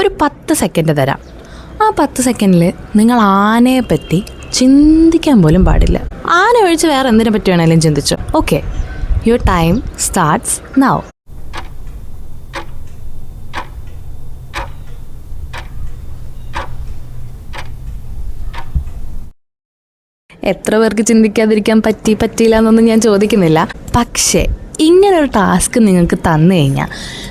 ഒരു 10 സെക്കൻഡ് തരാം. ആ 10 സെക്കൻഡിൽ നിങ്ങൾ ആനയെ പറ്റി ചിന്തിക്കാൻ പോലും പാടില്ല. ആന ഒഴിച്ച് വേറെ എന്തിനെ പറ്റി വേണമെങ്കിലും ചിന്തിച്ചോ. Okay, your time starts now. എത്ര പേർക്ക് ചിന്തിക്കാതിരിക്കാൻ പറ്റിയില്ല എന്നൊന്നും ഞാൻ ചോദിക്കുന്നില്ല. പക്ഷേ ഇങ്ങനൊരു ടാസ്ക് നിങ്ങൾക്ക് തന്നു കഴിഞ്ഞാൽ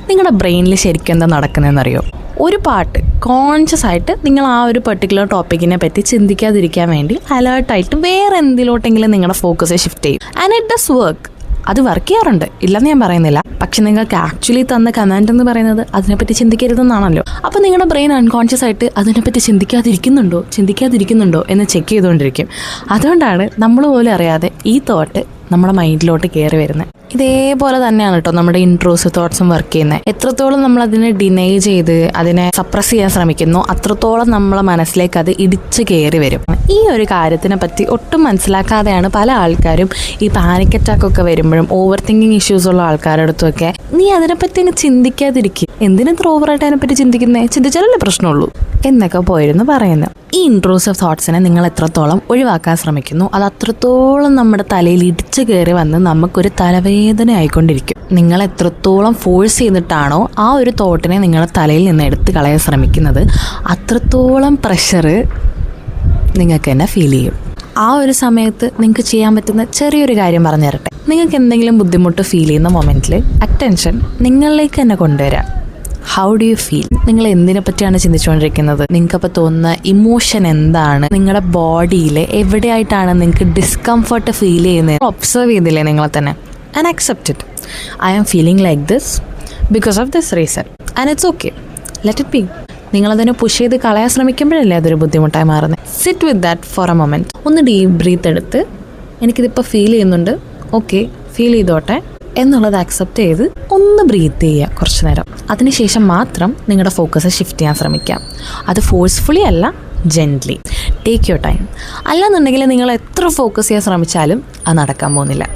നിങ്ങളുടെ ബ്രെയിനിൽ ശരിക്കും എന്താ നടക്കുന്നതെന്നറിയോ? ഒരു പാട്ട് കോൺഷ്യസ് ആയിട്ട് നിങ്ങൾ ആ ഒരു പെർട്ടിക്കുലർ ടോപ്പിക്കിനെ പറ്റി ചിന്തിക്കാതിരിക്കാൻ വേണ്ടി അലേർട്ടായിട്ട് വേറെ എന്തിലോട്ടെങ്കിലും നിങ്ങളുടെ ഫോക്കസ് ഷിഫ്റ്റ് ചെയ്യും. And it does work. അത് വർക്ക് ചെയ്യാറുണ്ട്, ഇല്ലെന്ന് ഞാൻ പറയുന്നില്ല. പക്ഷെ നിങ്ങൾക്ക് ആക്ച്വലി തന്ന കമാൻഡ് എന്ന് പറയുന്നത് അതിനെപ്പറ്റി ചിന്തിക്കരുതെന്നാണല്ലോ. അപ്പോൾ നിങ്ങളുടെ ബ്രെയിൻ അൺകോൺഷ്യസ് ആയിട്ട് അതിനെപ്പറ്റി ചിന്തിക്കാതിരിക്കുന്നുണ്ടോ എന്ന് ചെക്ക് ചെയ്തുകൊണ്ടിരിക്കും. അതുകൊണ്ടാണ് നമ്മൾ പോലും അറിയാതെ ഈ തോട്ട് നമ്മുടെ മൈൻഡിലോട്ട് കയറി വരുന്നത്. ഇതേപോലെ തന്നെയാണ് കേട്ടോ നമ്മുടെ ഇൻട്രൂസീവ് തോട്ട്സും വർക്ക് ചെയ്യുന്നത്. എത്രത്തോളം നമ്മൾ അതിനെ ഡിനൈ ചെയ്ത് അതിനെ സപ്രസ് ചെയ്യാൻ ശ്രമിക്കുന്നു, അത്രത്തോളം നമ്മളെ മനസ്സിലേക്ക് അത് ഇടിച്ച് കയറി വരും. ഈ ഒരു കാര്യത്തിനെ പറ്റി ഒട്ടും മനസ്സിലാക്കാതെയാണ് പല ആൾക്കാരും ഈ പാനിക് അറ്റാക്ക് ഒക്കെ വരുമ്പോഴും ഓവർ തിങ്കിങ് ഇഷ്യൂസ് ഉള്ള ആൾക്കാരുടെ അടുത്തൊക്കെ നീ അതിനെപ്പറ്റി അങ്ങ് ചിന്തിക്കാതിരിക്കും, എന്തിനെത്ര ഓവറായിട്ട് അതിനെപ്പറ്റി ചിന്തിച്ചാലല്ലേ പ്രശ്നമുള്ളൂ എന്നൊക്കെ പോയിരുന്നു പറയുന്നത്. ഈ ഇൻട്രൂസീവ് തോട്ട്സിനെ നിങ്ങൾ എത്രത്തോളം ഒഴിവാക്കാൻ ശ്രമിക്കുന്നു, അത് അത്രത്തോളം നമ്മുടെ തലയിൽ ഇടിച്ചു കയറി വന്ന് നമുക്കൊരു തലവേദന ആയിക്കൊണ്ടിരിക്കും. നിങ്ങൾ എത്രത്തോളം ഫോഴ്സ് ചെയ്തിട്ടാണോ ആ ഒരു തോട്ടിനെ നിങ്ങളുടെ തലയിൽ നിന്ന് എടുത്ത് കളയാൻ ശ്രമിക്കുന്നത്, അത്രത്തോളം പ്രഷർ നിങ്ങൾക്ക് തന്നെ ഫീൽ ചെയ്യും. ആ ഒരു സമയത്ത് നിങ്ങൾക്ക് ചെയ്യാൻ പറ്റുന്ന ചെറിയൊരു കാര്യം പറഞ്ഞു തരട്ടെ. നിങ്ങൾക്ക് എന്തെങ്കിലും ബുദ്ധിമുട്ട് ഫീൽ ചെയ്യുന്ന മൊമെൻറ്റിൽ അറ്റൻഷൻ നിങ്ങളിലേക്ക് തന്നെ കൊണ്ടുവരാം. How do you feel? നിങ്ങൾ എന്തിനെ പറ്റിയാണ് ചിന്തിച്ചുകൊണ്ടിരിക്കുന്നത്? നിങ്ങൾക്കപ്പോൾ തോന്നുന്ന ഇമോഷൻ എന്താണ്? നിങ്ങളുടെ ബോഡിയിൽ എവിടെയായിട്ടാണ് നിങ്ങൾക്ക് ഡിസ്കംഫർട്ട് ഫീൽ ചെയ്യുന്നത്? ഒബ്സർവ് ചെയ്തില്ലേ നിങ്ങളെ തന്നെ? And accept it. I am feeling like this because of this reason and it's okay, let it be. നിങ്ങളതിനെ പുഷ് ചെയ്ത് കളയാൻ ശ്രമിക്കുമ്പോഴല്ലേ അതൊരു ബുദ്ധിമുട്ടായി മാറുന്നത്. Sit with that for a moment. ഒന്ന് ഡീപ്പ് ബ്രീത്ത് എടുത്ത് എനിക്കിതിപ്പോൾ ഫീൽ ചെയ്യുന്നുണ്ട്, ഓക്കെ ഫീൽ ചെയ്തോട്ടെ എന്നുള്ളത് അക്സെപ്റ്റ് ചെയ്ത് ഒന്ന് ബ്രീത്ത് ചെയ്യുക കുറച്ച് നേരം. അതിനുശേഷം മാത്രം നിങ്ങളുടെ ഫോക്കസ് ഷിഫ്റ്റ് ചെയ്യാൻ ശ്രമിക്കാം. അത് ഫോഴ്സ്ഫുള്ളി അല്ല, ജെൻ്റ്ലി. Take your time. അല്ലാന്നുണ്ടെങ്കിൽ നിങ്ങൾ എത്ര ഫോക്കസ് ചെയ്യാൻ ശ്രമിച്ചാലും അത് നടക്കാൻ പോകുന്നില്ല.